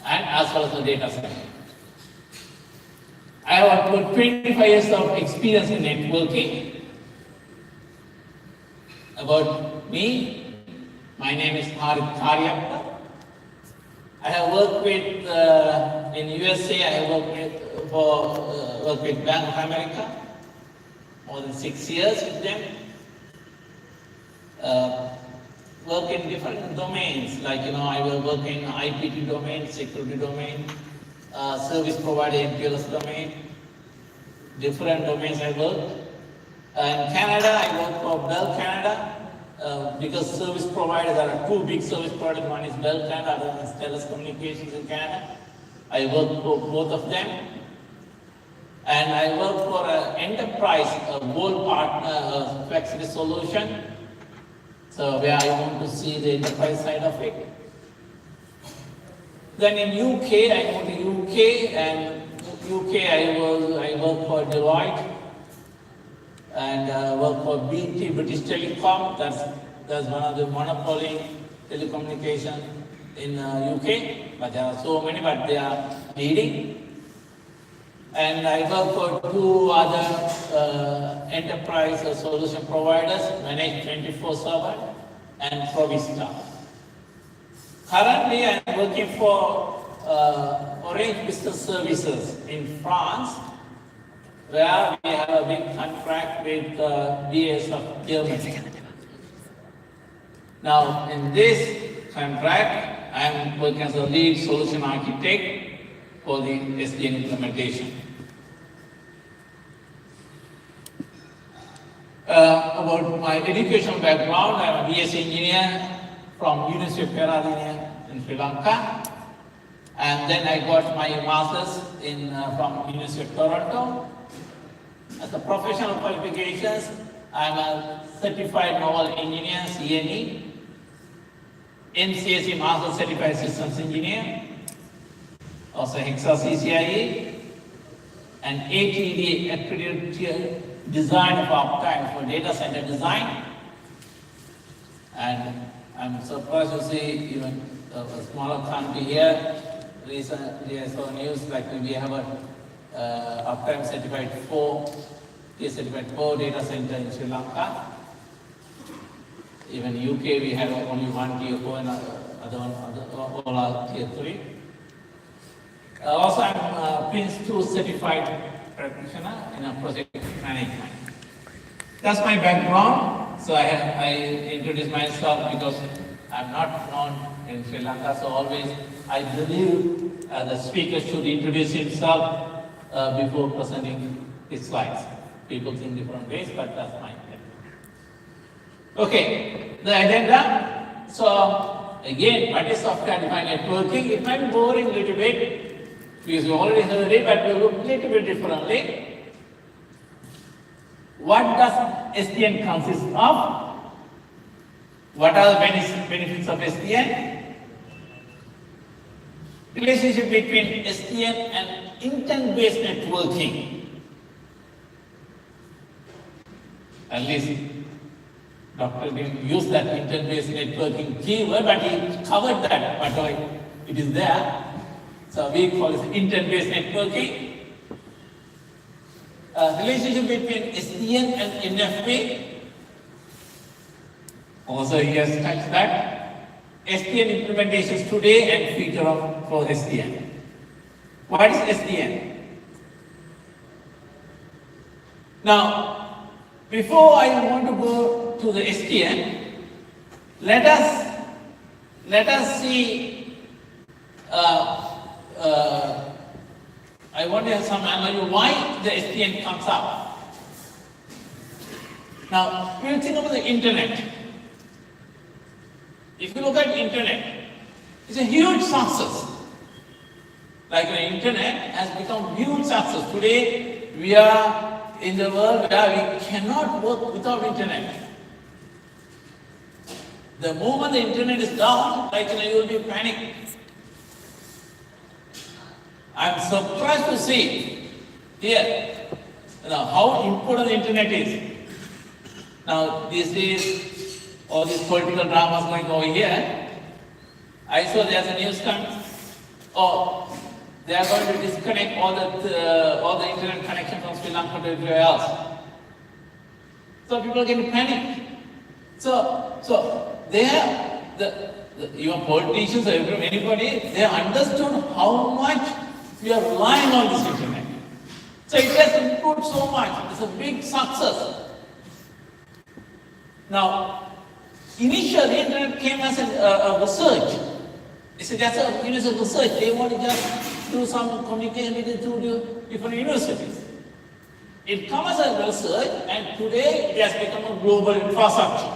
and as well as the data center. I have about 25 years of experience in networking. About me, my name is Harith Karyappa. I have worked with, in USA, I have worked with Bank of America, more than 6 years with them. Work in different domains, like, I will work in IPT domain, security domain, service provider MPLS domain, different domains I work. In Canada, I work for Bell Canada, because service providers, there are two big service providers, one is Bell Canada, other one is TELUS Communications in Canada. I work for both of them. And I work for an enterprise, a gold partner, flexible solution. So where I want to see the enterprise side of it. Then in UK, I go to UK, and UK I work for Deloitte, and work for BT, British Telecom. That's one of the monopoly telecommunication in UK. But there are so many, but they are leading. And I work for two other enterprise solution providers, managed 24/7 and Provista. Currently, I am working for Orange Business Services in France, where we have a big contract with BAS of Germany. Now, in this contract, I am working as a lead solution architect for the SDN implementation. About my educational background, I am a BS engineer from University of Peradeniya in Sri Lanka, and then I got my master's from University of Toronto. As a professional qualifications, I am a certified novel engineer, CNE, NCSE Master Certified Systems Engineer, also Hexa CCIE, and ATD accredited design of uptime for data center design. And I'm surprised to see even a smaller country here. Recently I saw news like we have a uptime certified 4, tier certified 4 data center in Sri Lanka. Even UK we have only one tier 4 and all are tier 3. Also, I'm a Prince2 certified practitioner in a project management. That's my background. So I introduce myself because I'm not known in Sri Lanka. So always I believe the speaker should introduce himself before presenting his slides. People think different ways, but that's my opinion. Okay, the agenda. So again, what is software-defined networking? It might be boring a little bit, because you already heard it, but we'll look a little bit differently. What does SDN consist of? What are the benefits of SDN? Relationship between SDN and intent-based networking. At least Dr. didn't use that intent-based networking keyword, but he covered that, but it is there. So we call it intent-based networking. Relationship between SDN and NFV. Also he has touched that. SDN implementations today and future for SDN. What is SDN? Now, before I want to go to the SDN, let us see. I want to have some analogy why the SDN comes up. Now, we'll think about the internet. If you look at the internet, it's a huge success. Like the internet has become huge success. Today, we are in the world where we cannot work without internet. The moment the internet is down, you will be panicking. I'm surprised to see here how important the internet is. Now, these days, all these political dramas going over here, I saw there's a news coming. or they are going to disconnect all the internet connection from Sri Lanka to everywhere else. So people get panic. So they have even politicians or anybody, they understood how much we are relying on this internet. So it has improved so much. It's a big success. Now, initially, internet came as a research. It's just a research. They want to just do some communication with the two different universities. It comes as a research, and today it has become a global infrastructure.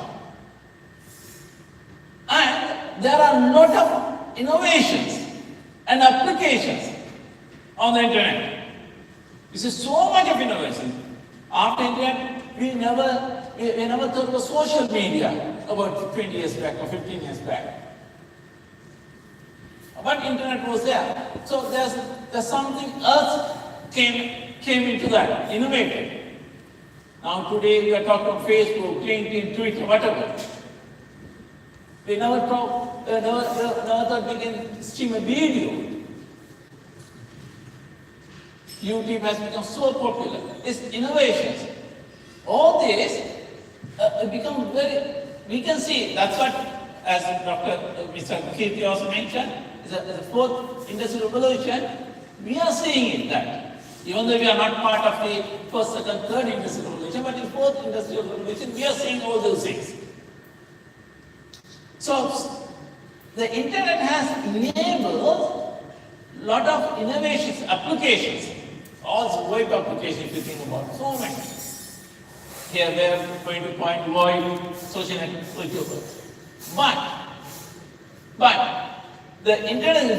And there are a lot of innovations and applications on the internet. You see so much of innovation. After internet, we never thought about social media about 20 years back or 15 years back. But internet was there. So there's something else came into that, innovated. Now today we are talking about Facebook, LinkedIn, Twitter, whatever. We never thought we can stream a video. YouTube has become so popular. It's innovations. All this become we can see, that's what, as Mr. Kirti also mentioned, is the fourth industrial revolution. We are seeing it that. Even though we are not part of the first, second, third industrial revolution, but in fourth industrial revolution, we are seeing all those things. So, the internet has enabled a lot of innovations, applications, also VoIP applications if you think about it, so many. Here they are going to point VoIP, social network. But the internet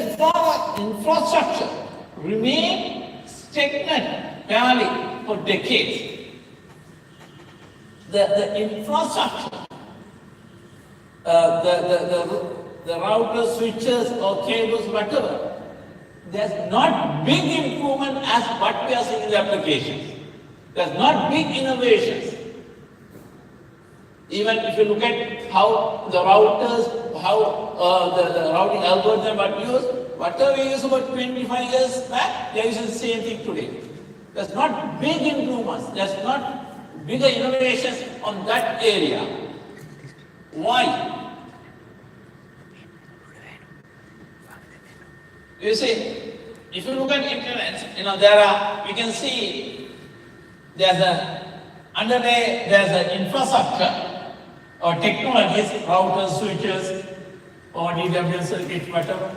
infrastructure remained stagnant barely for decades. The infrastructure, the routers, switches, or cables, whatever, there's not big improvement as what we are seeing in the applications. There's not big innovations. Even if you look at how the routers, how the routing algorithm are used, whatever we used about 25 years back, they are using the same thing today. There's not big improvements. There's not bigger innovations on that area. Why? You see, if you look at internet, we can see there's an infrastructure or technologies, routers, switches, or DWDM circuits, whatever.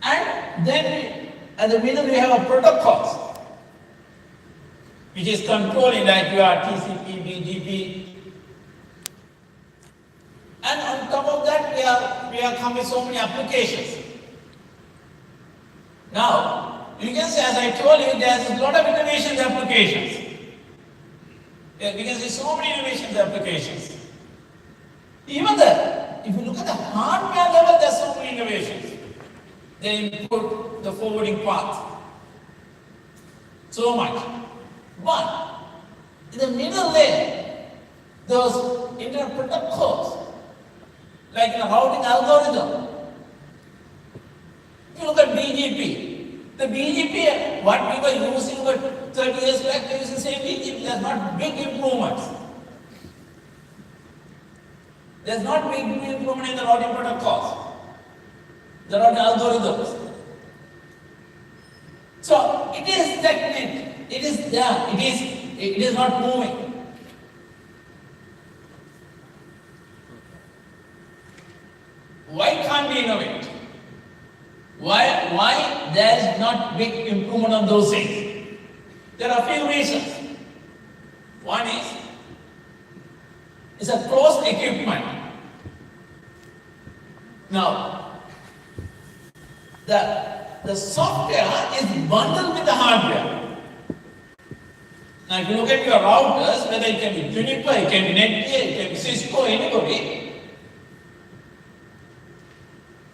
And then at the middle we have a protocols, which is controlling like you are TCP, BGP. And on top of that, we are coming with so many applications. Now, you can say, as I told you, there's a lot of innovations applications. Yeah, we can see so many innovations applications. Even if you look at the hardware level, there's so many innovations. They input the forwarding path. So much. But in the middle layer, those internet protocols, like the routing algorithm. If you look at BGP, the BGP, what we were using about 30 years back, they using the same BGP. There's not big improvements. There's not big improvement in the routing protocols, the routing algorithms. So it is stagnant. It is there. It is not moving. Why can't we innovate? Why there is not big improvement on those things? There are a few reasons. One is, it's a closed equipment. Now, the software is bundled with the hardware. Now, if you look at your routers, whether it can be Juniper, it can be Netgear, it can be Cisco, anybody.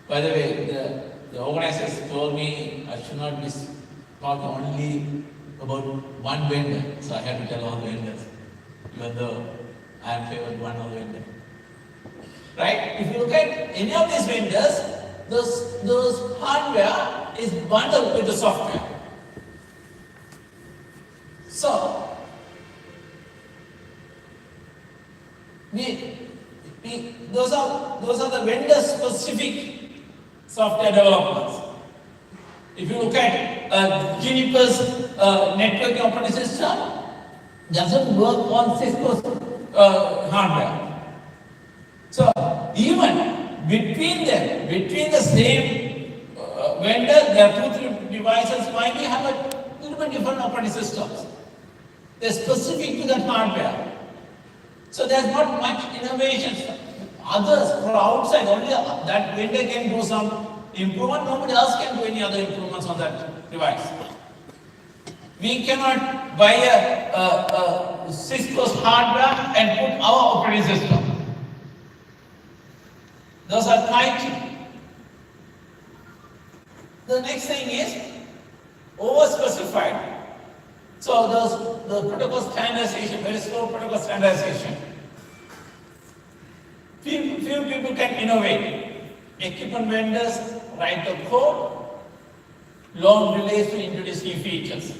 By the way, the organizers told me I should not be talking only about one vendor, so I had to tell all the vendors, even though I am favored one of the vendors. Right? If you look at any of these vendors, those hardware is bundled with the software. So, those are the vendor specific software developments. If you look at Juniper's networking operating system, doesn't work on Cisco's hardware. So even between them, between the same vendor, there are 2-3 devices might have a little bit different operating systems. They're specific to that hardware. So there's not much innovation. Others from outside, only that vendor can do some improvement. Nobody else can do any other improvements on that device. We cannot buy a Cisco's hardware and put our operating system. Those are tied. The next thing is over-specified. So the protocol standardization, very slow protocol standardization. Few people can innovate. Equipment vendors write the code, long delays to introduce new features.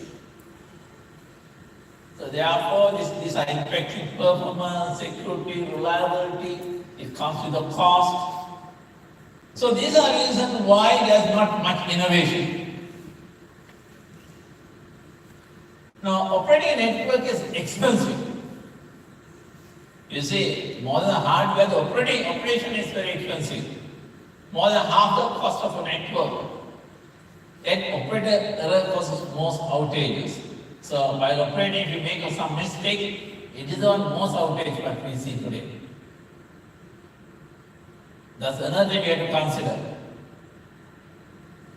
So therefore, these are impacting performance, security, reliability. It comes with a cost. So these are reasons why there's not much innovation. Now, operating a network is expensive. You see, more than hardware, the operation is very expensive. More than half the cost of a network. Yet operator error causes most outages. So while operating, if you make some mistake, it is on most outage what we see today. That's another thing we have to consider.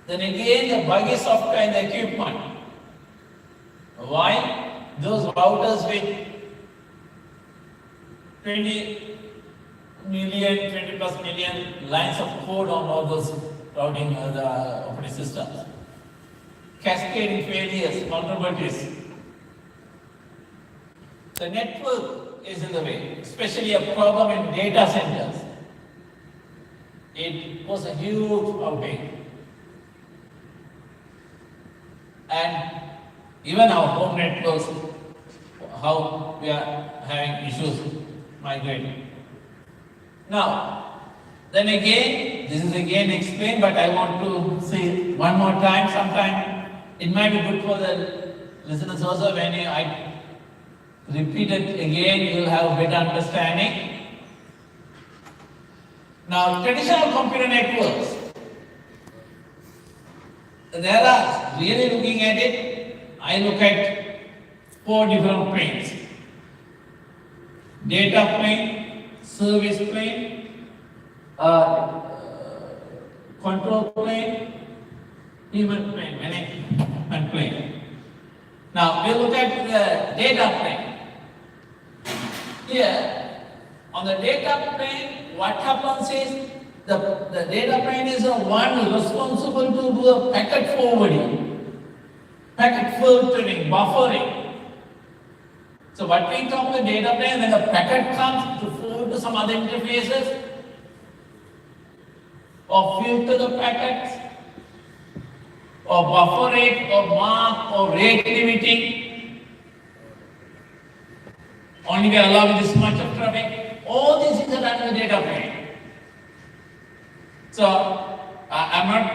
Then again, the buggy software in the equipment. Why? Those routers with 20 plus million lines of code on all those routing the operating systems. Cascading failures, vulnerabilities. The network is in the way, especially a problem in data centers. It was a huge outage. And even our home networks, how we are having issues migrating. Now, then again, this is again explained, but I want to say one more time, sometime it might be good for the listeners also when I repeat it again, you will have a better understanding. Now, traditional computer networks, there are really looking at it, I look at 4 different planes. Data plane, service plane, control plane, human plane, management plane. Now we look at the data plane. Here, on the data plane, what happens is the data plane is the one responsible to do the packet forwarding, packet filtering, buffering. So what we talk the data plane, when the packet comes to forward to some other interfaces, or filter the packets, or buffer it, or mark, or rate limiting. Only we are allowing this much of traffic. All these things are done in the data plane. So I'm not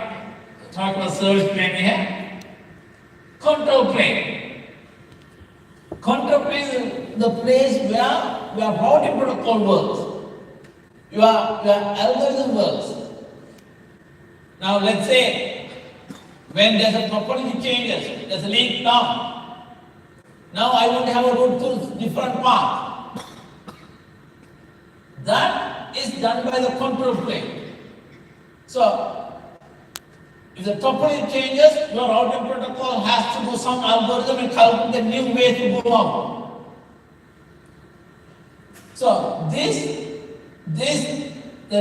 talking about service plane here. Control plane. Control plane is the place where your routing protocol works. Your algorithm works. Now let's say when there's a topology changes, there's a link down. Now I want to have a route to different path. That is done by the control plane. So if the topology changes, your routing protocol has to do some algorithm and calculate a new way to go out. So the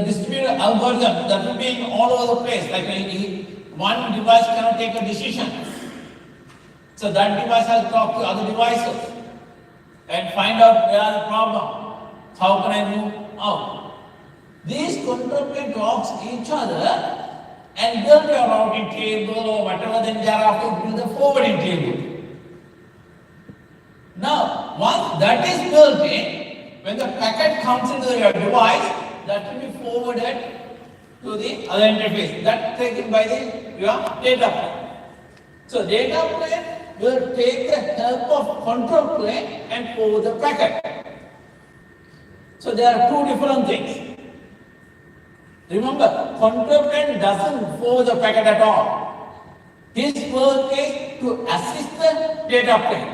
distributed algorithm that will be all over the place, like one device cannot take a decision. So that device has to talk to other devices and find out where the problem, how can I move out. These control plane talks each other and build your routing table or whatever, then thereafter build the forwarding table. Now, once that is built in, when the packet comes into your device, that will be forwarded to the other interface. That taken by your data plane. So data plane will take the help of control plane and forward the packet. So there are two different things. Remember, control plane doesn't forward the packet at all. His work is to assist the data plane,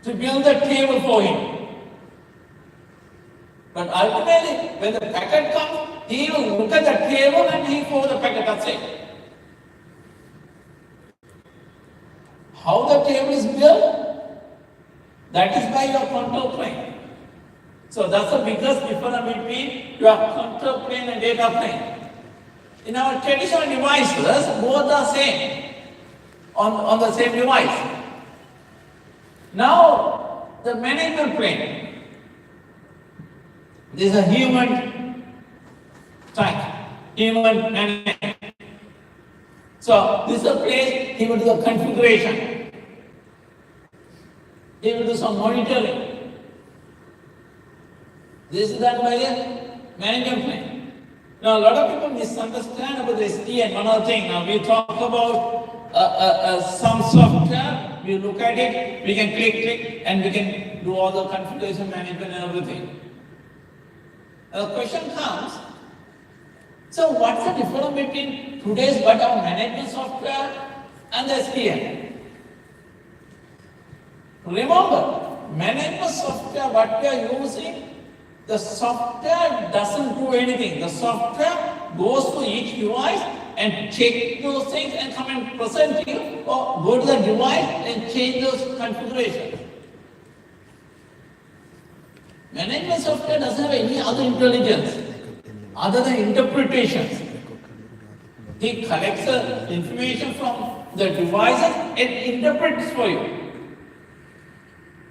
to build the table for him. But ultimately, when the packet comes, he will look at the table and he forward the packet, that's it. How the table is built, that is by your control plane. So that's the biggest difference between your control plane and data plane. In our traditional devices, both are same on the same device. Now, the management plane. This is a human type, human management. So this is a place he will do a configuration. He will do some monitoring. This is done by the management plane. Now a lot of people misunderstand about the SDN. One other thing, now we talk about some software, we look at it, we can click, and we can do all the configuration management and everything. The question comes, so what's the difference between today's bottom management software and the SDN? Remember, management software, what we are using, the software doesn't do anything. The software goes to each device and check those things and come and present to you, or go to the device and change those configurations. Management software doesn't have any other intelligence other than interpretations. He collects the information from the devices and interprets for you.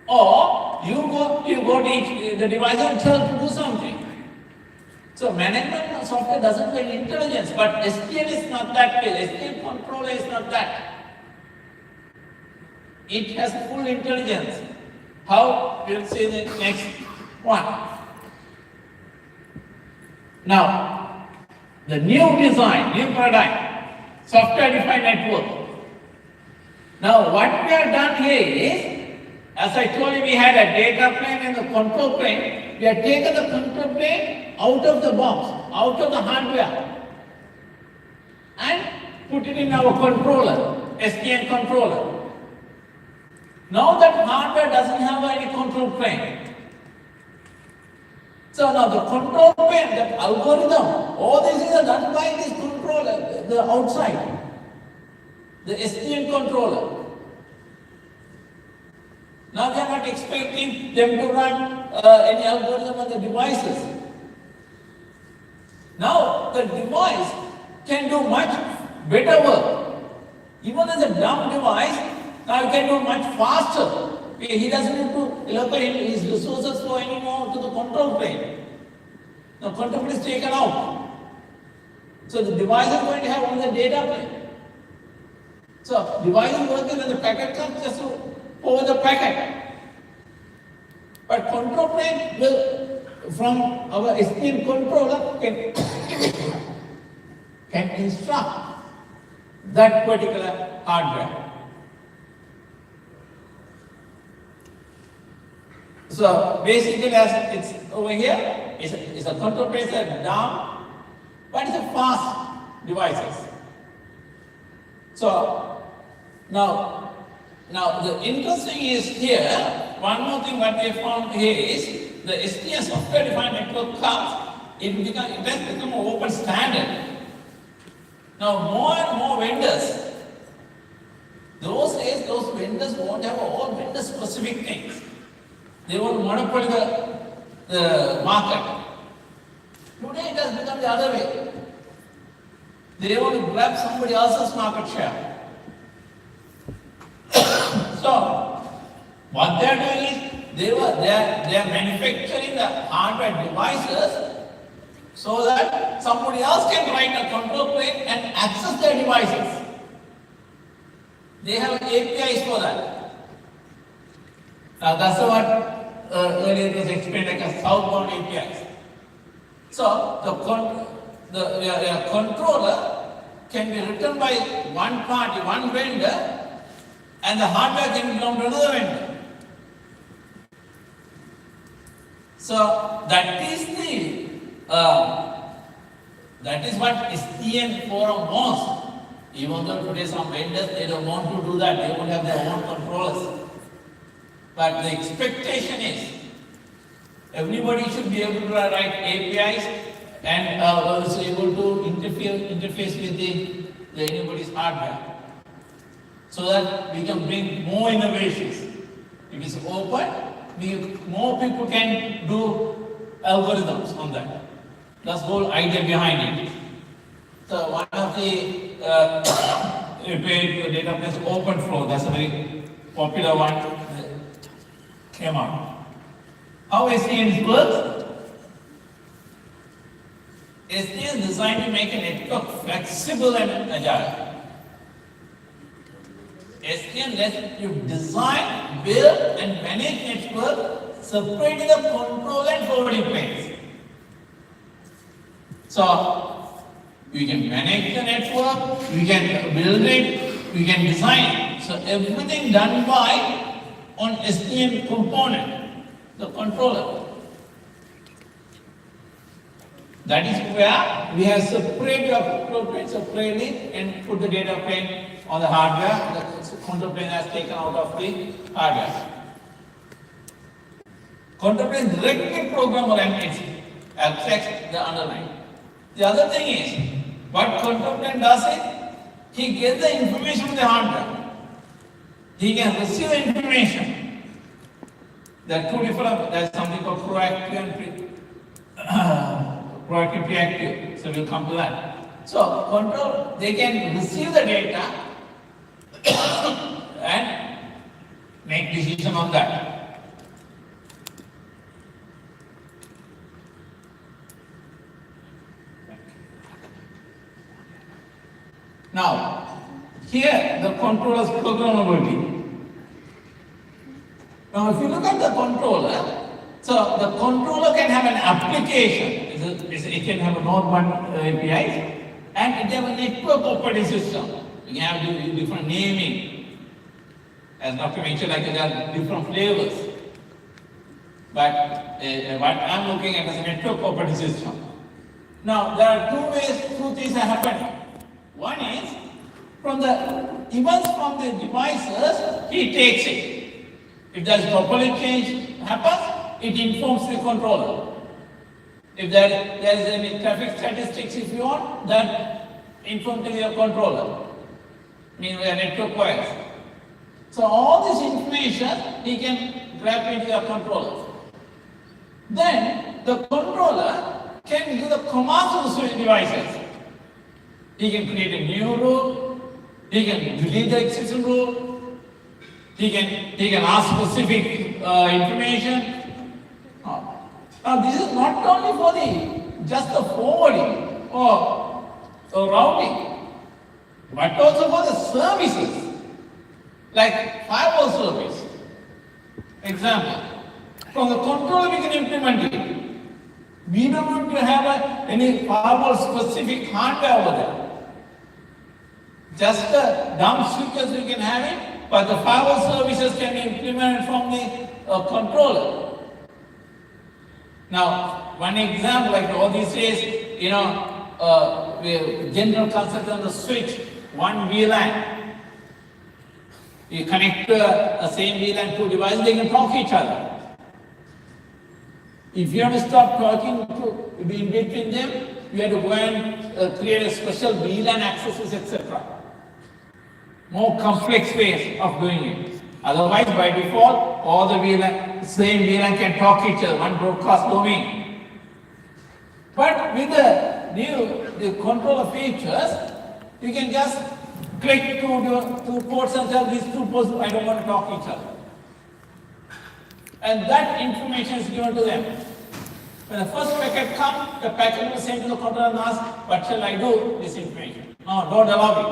Or you go to the device and tell to do something. So management software doesn't have any intelligence, but SDN is not that way. SDN controller is not that. It has full intelligence. How? We'll see the next one. Now, the new design, new paradigm, software-defined network. Now, what we have done here is, as I told you, we had a data plane and the control plane. We have taken the control plane out of the box, out of the hardware, and put it in our controller, SDN controller. Now that hardware doesn't have any control plane. So now the control plane, that algorithm, all these things are done by this controller, the outside, the SDN controller. Now they are not expecting them to run any algorithm on the devices. Now the device can do much better work. Even as a dumb device, now it can do much faster. He doesn't need to allocate his resources for anymore to the control plane. Now control plane is taken out. So the device is going to have only the data plane. So device is working and the packet comes just to forward the packet. But control plane will, from our SDN controller, can instruct that particular hardware. So basically, as it's over here, it's a control plane down, but it's a fast devices. So now the interesting is here. One more thing what we found here is the SDN software-defined network comes. It has become an open standard. Now more and more vendors. Those days, those vendors won't have all vendor-specific things. They want to monopolize the market. Today it has become the other way. They want to grab somebody else's market share. So, what they are doing is, they are manufacturing the hardware devices so that somebody else can write a control plane and access their devices. They have APIs for that. Now that's what earlier it was explained like a southbound APIs. So the controller can be written by one party, one vendor, and the hardware can belong to another vendor. So that is what SDN forum wants. Even though today some vendors, they don't want to do that, they won't have their own controllers. But the expectation is, everybody should be able to write APIs and also able to interface with anybody's hardware. So that we can bring more innovations. If it's open, more people can do algorithms on that. That's the whole idea behind it. So one of the database OpenFlow, that's a very popular one that came out. How SDN works? SDN is designed to make a network flexible and agile. SDN lets you design, build and manage network separating the control and forwarding planes. So you can manage the network, you can build it, you can design it. So everything done by on SDN component, the controller. That is where we have separated the control plane separately and put the data plane on the hardware. The control plane has taken out of the hardware. Control plane directly programmable and it affects the underlying. The other thing is, what control plane does is, he gets the information from the hardware. He can receive the information. There are two different, there's something called proactive and proactive reactive. So we'll come to that. So control, they can receive the data and make decision on that. Now, here the controller's programmability. Now, if you look at the controller, so the controller can have an application. It can have a Node 1 API, and it can have a network operating system. You can have different naming. As Dr. mentioned, like there are different flavors. But what I'm looking at is a network operating system. Now, there are two things that happen. One is, from the events from the devices, he takes it. If there's properly change happens, it informs the controller. If there's any traffic statistics, if you want, that informs to your controller. Meaning the network wires. So all this information he can grab into your controller. Then the controller can give the commands to the switch devices. He can create a new rule, he can delete the existing rule, he can ask specific information. Now this is not only for just the forwarding or routing, but also for the services, like firewall service. Example, from the controller we can implement it. We don't want to have any firewall specific hardware over there. Just the dumb switches we can have it, but the firewall services can be implemented from the controller. Now, one example, like all these days, general concept on the switch, one VLAN. You connect the same VLAN to devices, they can talk to each other. If you have to stop talking in between them, you have to go and create a special VLAN accesses, etc. More complex ways of doing it. Otherwise, by default, all the same VLAN can talk to each other, one broadcast domain. But with the controller features, you can just click two ports and tell these two ports, I don't want to talk to each other. And that information is given to them. When the first packet comes, the packet will send to the controller and ask, what shall I do with this information? No, don't allow it.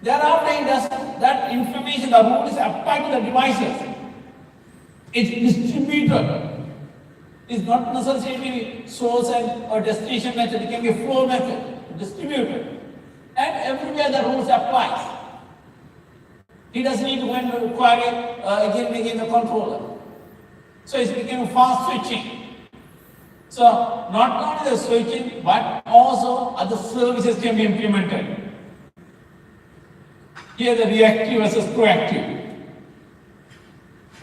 Thereafter, it does that information, the rule is applied to the devices. It's distributed. It's not necessarily source and or destination method. It can be a flow method, distributed. And everywhere the rules applies. He doesn't need to go and require again and again the controller. So it's becoming fast switching. So not only the switching, but also other services can be implemented. Here the reactive versus proactive.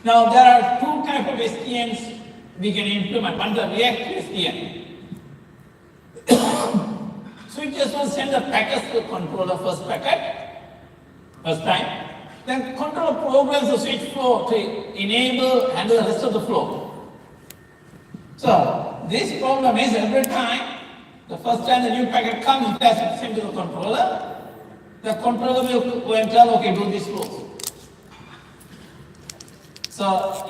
Now there are two types of SDNs we can implement. One, the reactive SDN. Switches will send the packets to the controller first packet, first time. Then controller programs the switch flow to enable and handle the rest of the flow. So this problem is every time, the first time the new packet comes, it has to send to the controller. The controller will go and tell, okay, do this flow. So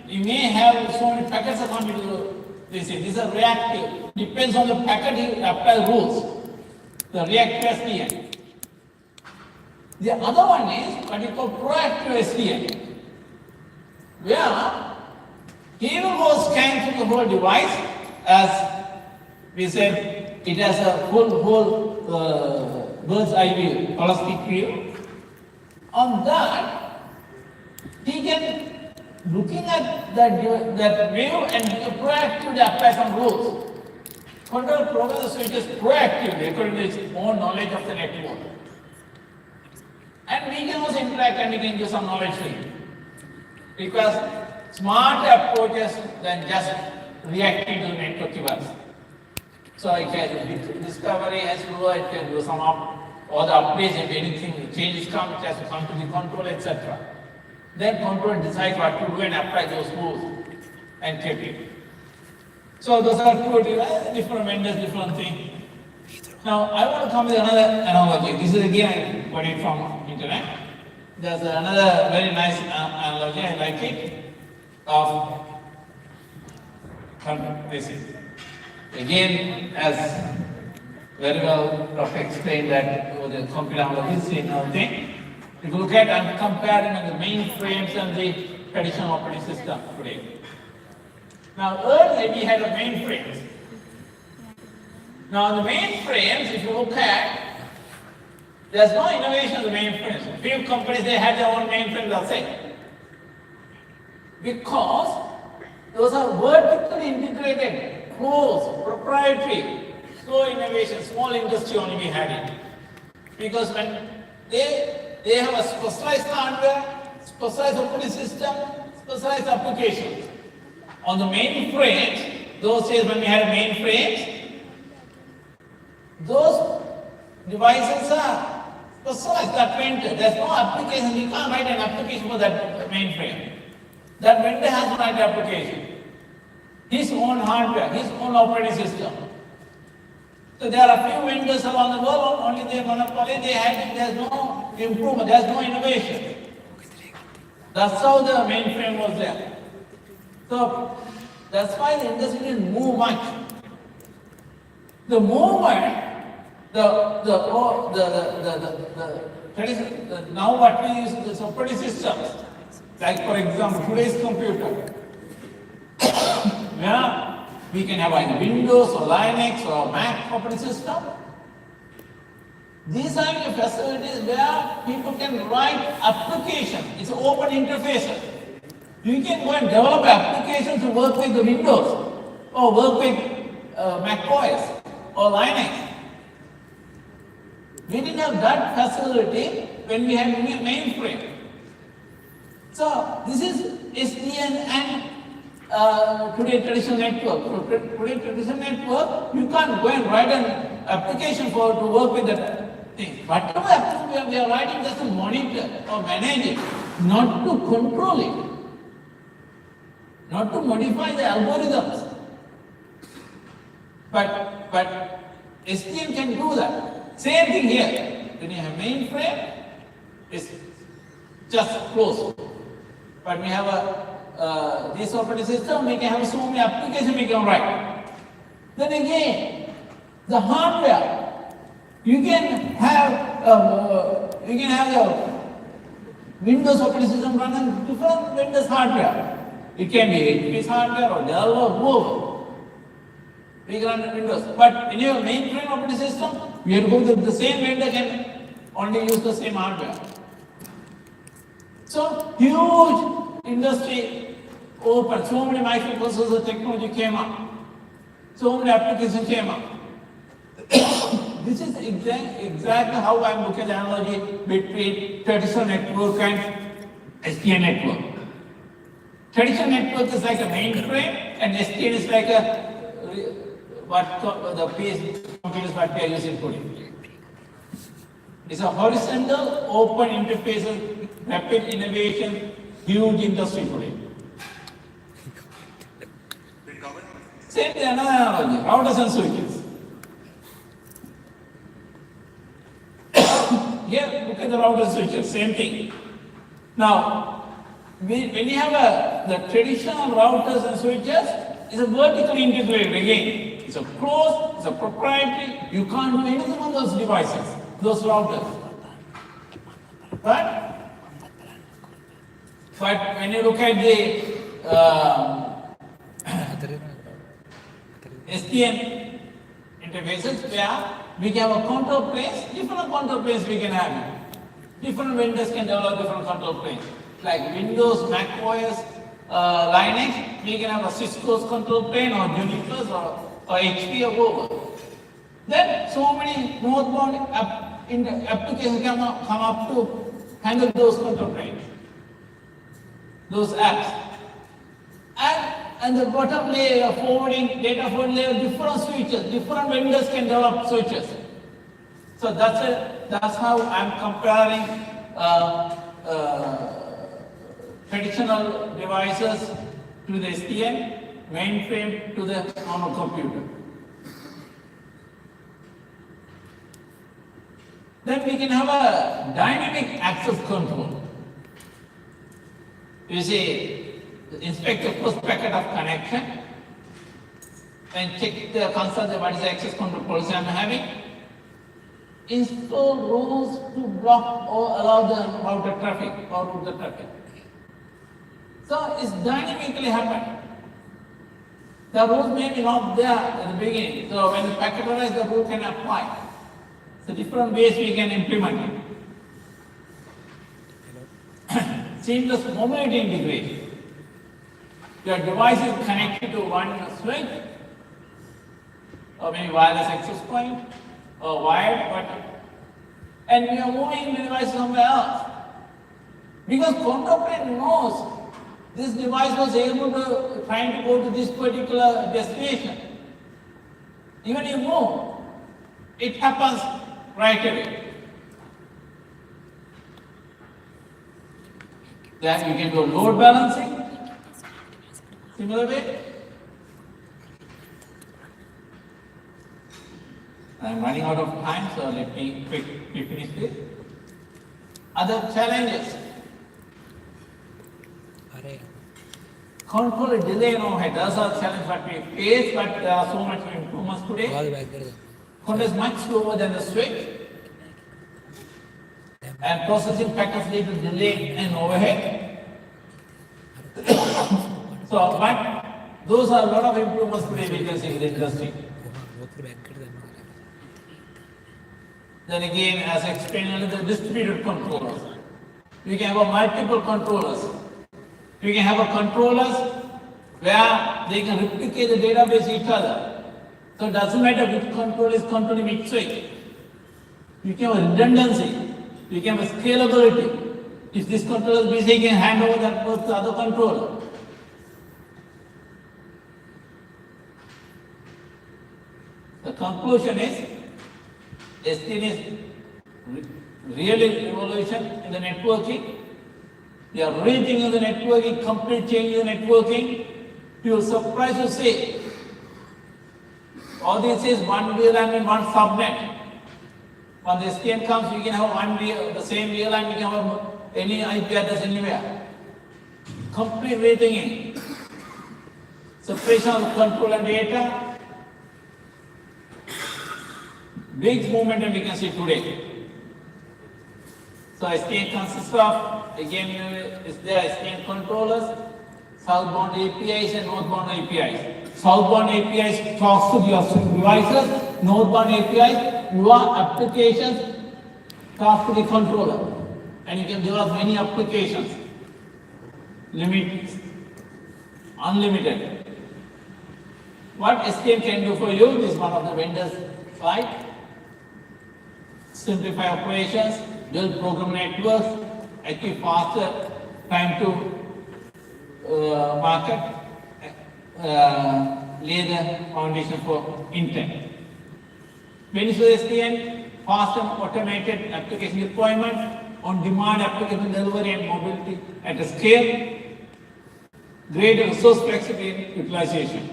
you may have so many packets that want to do this. These are reactive. Depends on the packet, you apply rules. The reactive SDN. The other one is what you call proactive SDN. Where he will go scan through the whole device, as we said, it has a whole bird's eye view, holistic view. On that, he can, looking at that view and proactively apply some rules. Control program the switches proactively according to its own knowledge of the network. And we can also interact and we can give some knowledge to it. Because smarter approaches than just reacting to the network device. So it can discovery has to do, it can do some or the updates, if anything changes come, it has to come to the controller, etc. Then controller decides what to do and apply those rules and keep it. So those are two different vendors, different things. Now I want to come with another analogy. This is again I got it from internet. There's another very nice analogy, I like it, of this is. Again, as very well Prof explained that with the computer history and everything, if you look at and comparing the mainframes and the traditional operating system today. Now earlier we had a mainframes. Now the mainframes, if you look at, there's no innovation in the mainframes. Few companies, they had their own mainframes, that's it. Because those are vertically integrated, closed, proprietary, slow innovation, small industry only we had it. Because when they have a specialized hardware, specialized operating system, specialized applications. On the mainframes, those days when we had mainframes, those devices are specialized, that vendor. There's no application, you can't write an application for that mainframe. That vendor has to write the application. His own hardware, his own operating system. So there are few vendors around the world, only they monopoly, there's no improvement, there's no innovation. That's how the mainframe was there. So that's why the industry didn't move much. The movement, now what we use is operating systems. Like for example, today's computer. Yeah, we can have either Windows or Linux or Mac operating system. These are the facilities where people can write applications. It's an open interface. You can go and develop applications to work with the Windows or work with Mac OS or Linux. We didn't have that facility when we had mainframe. So this is SDN and today traditional network. Today traditional network, you can't go and write an application to work with that thing. Whatever application we are writing, just to monitor or manage it, not to control it. Not to modify the algorithms. But SDN can do that. Same thing here. When you have mainframe, it's just closed. But we have this operating system, we can have so many applications we can write. Then again, the hardware, you can have the Windows operating system run on different Windows hardware. It can be HP's hardware or Dell or whoever. We can run on Windows. But in your mainframe operating system, we have to go to the same vendor can only use the same hardware. So huge industry open, so many microprocessor technology came up, so many applications came up. This is exactly how I'm looking at the analogy between traditional network and SDN network. Traditional network is like a mainframe and SDN is like the piece computers what we are using today. It's a horizontal, open interfaces, rapid innovation, huge industry today. Same thing, another analogy, routers and switches. Here, look at the router switches, same thing. Now, when you have the traditional routers and switches, it's a vertically integrated again. It's a closed, it's a proprietary, you can't do anything on those devices, those routers. But when you look at the SDN interfaces, where we can have a control planes, different control planes we can have. Different vendors can develop different control planes. Like Windows, Mac OS, Linux, we can have a Cisco's control plane or Juniper's or HP or whatever. Then so many northbound applications come up to handle those control planes, those apps. And the bottom layer, forwarding, data forwarding layer, different switches, different vendors can develop switches. So that's how I'm comparing traditional devices to the SDN, mainframe to the normal computer. Then we can have a dynamic access control. You see, inspect the first packet of connection and check the consult what is the access control policy I'm having. Install rules to block or allow the router traffic or route the traffic. So it's dynamically happening. The rules may be not there at the beginning. So when the packet arrives, the rule can apply. So different ways we can implement it. Seamless mobility integration. Your device is connected to one switch, or maybe wireless access point, or wired, and we are moving the device somewhere else. Because control plane knows this device was able to trying to go to this particular destination. Even if you move, it happens right away. Then you can do load balancing. Similar way. I'm running out of time, so let me quickly finish this. Other challenges. Control delay and overhead. Those are challenges that we face, but there are so much improvements today. Control is much slower than the switch. And processing packets lead to delay and overhead. So, but those are a lot of improvements today we can see in the industry. Then again, as I explained, the distributed controllers. We can have multiple controllers. We can have controllers where they can replicate the database each other. So it doesn't matter which controller is controlling which switch. You can have redundancy. You can have scalability. If this controller is busy, you can hand over that to the other controller. The conclusion is, SDN is really revolution in the networking. They are reaching the networking, complete change in the networking. You will surprise to see, all this is one VLAN and one subnet. When the SDN comes, we can have the same VLAN, we can have any IP address anywhere. complete rethinking. Separation of control and data. Big momentum we can see today. So SDN consists of, again, is there SDN controllers, southbound APIs and northbound APIs. Southbound APIs talks to your devices, northbound APIs, your applications talk to the controller. And you can develop many applications. Limit, unlimited. What SDN can do for you, this is one of the vendors' slide. Simplify operations, build program networks, achieve faster time to market, lay the foundation for intent. Benefit SDN, fast and automated application deployment, on-demand application delivery and mobility at a scale, greater resource flexibility and utilization.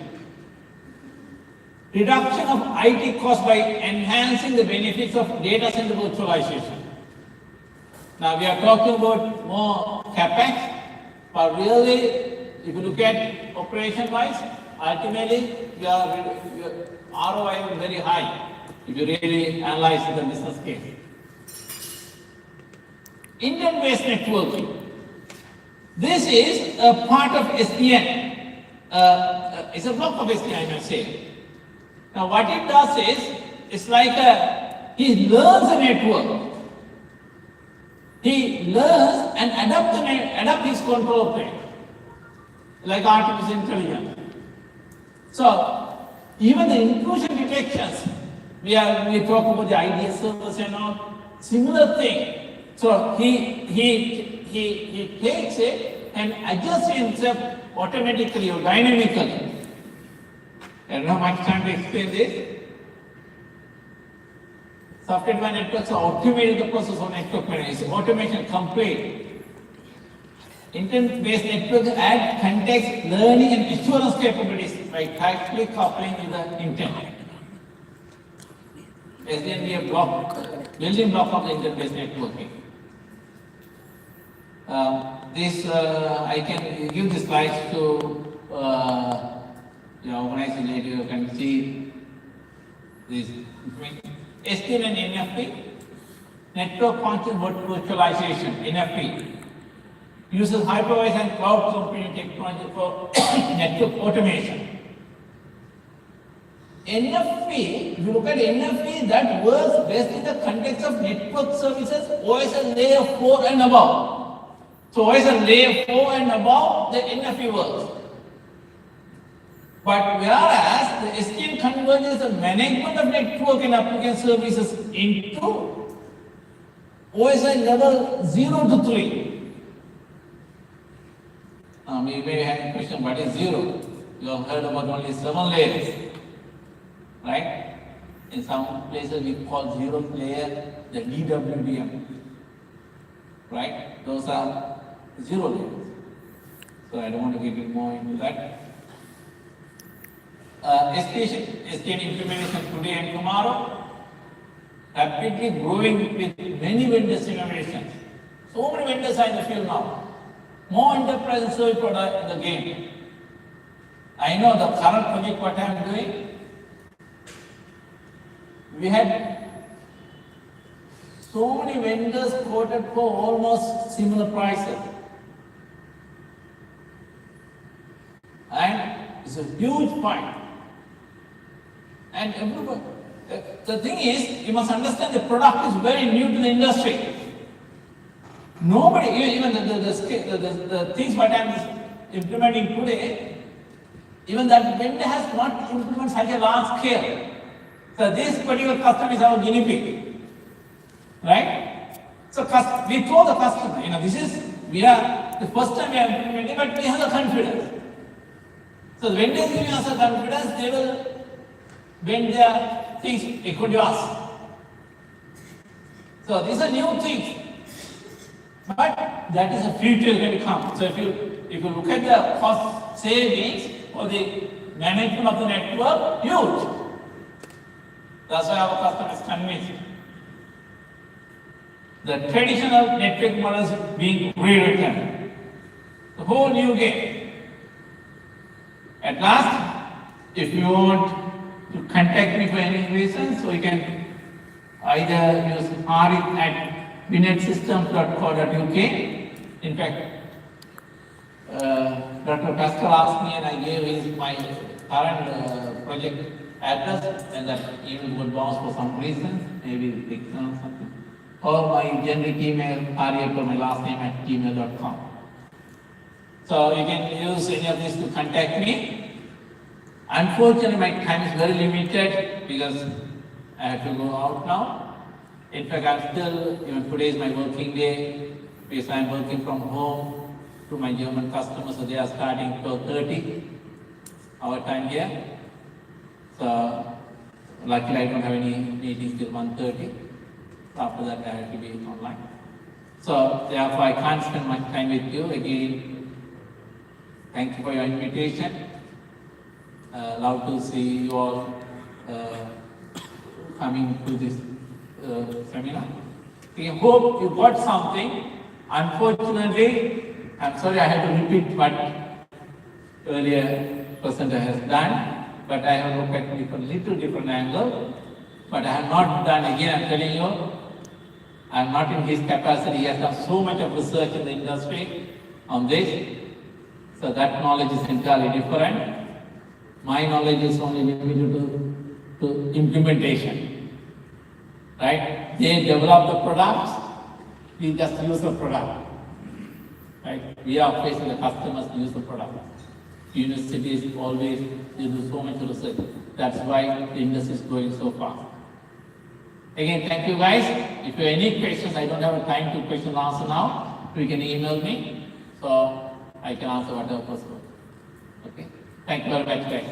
Reduction of IT costs by enhancing the benefits of data center virtualization. Now we are talking about more CapEx, but really, if you look at operation-wise, ultimately, your ROI is very high if you really analyze the business case. Intent-based networking. This is a part of SDN. It's a block of SDN, I must say. Now what it does is, it's like he learns a network. He learns and adapt his control plane, like artificial intelligence. So even the intrusion detections, we talk about the IDS servers and all, similar thing. So he takes it and adjusts himself automatically or dynamically. I don't have much time to explain this. Software-defined networks are automating the process of network management. Automation complete. Intent-based networks add context, learning, and assurance capabilities by tightly coupling with the intent. SDN be a building block of the intent-based networking. I can give the slides to organization later. You can see this. SDN and NFV, network function virtualization, NFV, uses hypervisor and cloud computing technology for network automation. NFV, if you look at NFV, that works best in the context of network services, OSS layer 4 and above. So OSS layer 4 and above, the NFV works. But whereas the SDN converges the management of network and application services into OSI level 0 to 3. You may have a question, what is 0? You have heard about only 7 layers, right? In some places we call 0th layer the DWDM, right? Those are 0 layers. So I don't want to get more into that. SDN implementation today and tomorrow, rapidly growing with many vendors innovations. So many vendors are in the field now. More enterprise and service product in the game. I know the current project what I am doing, we had so many vendors quoted for almost similar prices. And it's a huge point. And everybody, the thing is, you must understand the product is very new to the industry. Nobody, even the things what I am implementing today, even that vendor has not implemented such a large scale. So this particular customer is our guinea pig, right? So we told the customer, this is, we are, the first time we are implementing, but we have the confidence. So the vendor is giving us the confidence, they will when their things according to us. So these are new things. But that is the future going to come. So if you look at the cost savings for the management of the network, huge. That's why our customers convinced. The traditional network models being rewritten. So whole new game. At last, if you want to contact me for any reason, so you can either use arif@binetsystems.co.uk. In fact, Dr. Pascal asked me and I gave my current project address, and that email would bounce for some reason, maybe Dixon or something. Or my generic email, arif or my last name @gmail.com. So you can use any of these to contact me. Unfortunately, my time is very limited because I have to go out now. In fact, I'm still, today is my working day because I'm working from home to my German customers, so they are starting 12:30 our time here. So luckily I don't have any meetings till 1:30. After that I have to be online. So therefore I can't spend much time with you. Again, thank you for your invitation. Love to see you all coming to this seminar. We hope you got something. Unfortunately, I'm sorry I have to repeat what earlier presenter has done, but I have looked at it from a little different angle. But I have not done, again I'm telling you, I'm not in his capacity. He has done so much of research in the industry on this, so that knowledge is entirely different. My knowledge is only limited to implementation, right? They develop the products, we just use the product, right? We are facing the customers to use the product. Universities always, they do so much research. That's why the industry is growing so fast. Again, thank you guys. If you have any questions, I don't have time to question and answer now. You can email me, so I can answer whatever possible. Okay. Thank you very much, guys.